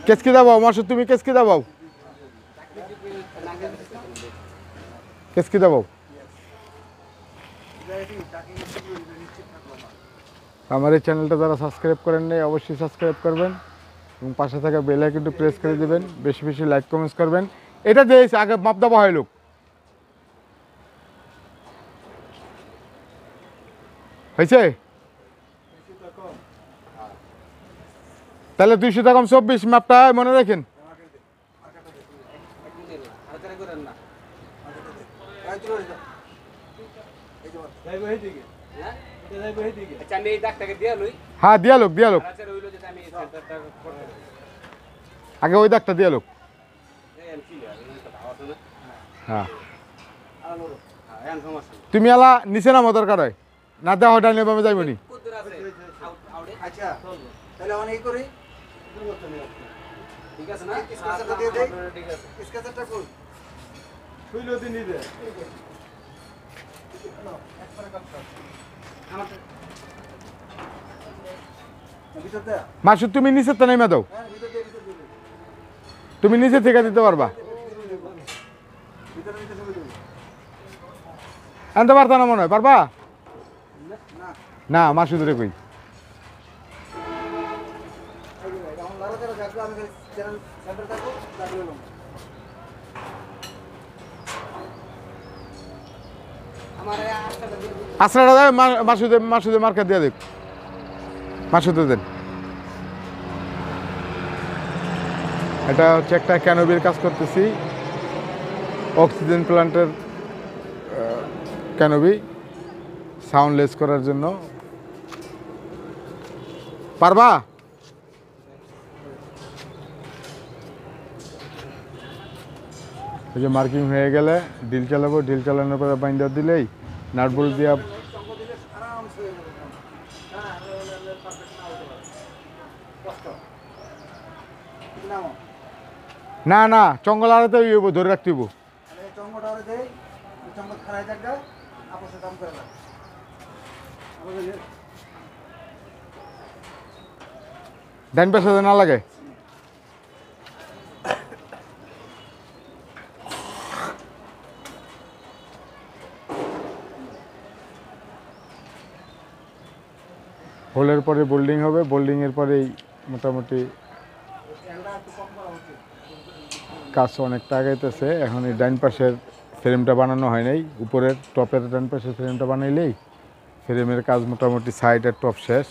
কেসকি দাবাও মাসুদ, তুমি কেসকি দাবাও, কেসকি দাবাও। আমার এই চ্যানেলটা যারা সাবস্ক্রাইব করেন নাই অবশ্যই সাবস্ক্রাইব করবেন এবং পাশে থাকা বেল আইকনটি প্রেস করে দেবেন, বেশি বেশি লাইক কমেন্টস করবেন। এটা দিয়েছে আগে মাপ দেওয়া হয় লোক, হয়েছে তাহলে 200 টাকা 24 মাপটা মনে রাখেন। হ্যাঁ দিয়া লোক আগে ওই দাগটা দিয়া লোক। হ্যাঁ তুমি আলা নিচে নামো দরকার হয় না, দেওয়া হয় ডাইনে বামে যাইবনি। মাসুদ তুমি নিচে তো নেমে দাও, তুমি নিচে থেকে দিতে পারবা, আনতে পারতা না মনে হয়, পারবা না মাসুদ রে কই। আসরাটা দেয় মাসুদে মার্কেট দিয়ে দেখ, মাসুদে দেন। এটা হচ্ছে একটা ক্যানোপির কাজ করতেছি, অক্সিজেন প্ল্যান্টের ক্যানোপি সাউন্ডলেস করার জন্য। পারবা? এই যে মার্কিং হয়ে গেলে ডিল চালাবো, ডিল চালানোর পরে বাইন্ডার দিলেই নাটবোল্ট দিয়া না না চঙ্গল আড়াতে ধরে রাখতে হইব। ডাইন পাশে না লাগে। হোলের পরে বোল্ডিং হবে, বোল্ডিংয়ের পরেই মোটামুটি কাজ অনেকটা আগাইতেছে। এখন এই ডাইন পাশের ফ্রেমটা বানানো হয় নাই, উপরের টপের ডাইন পাশের ফ্রেমটা বানাইলেই ফ্রেমের কাজ মোটামুটি সাইড আর টপ শেষ।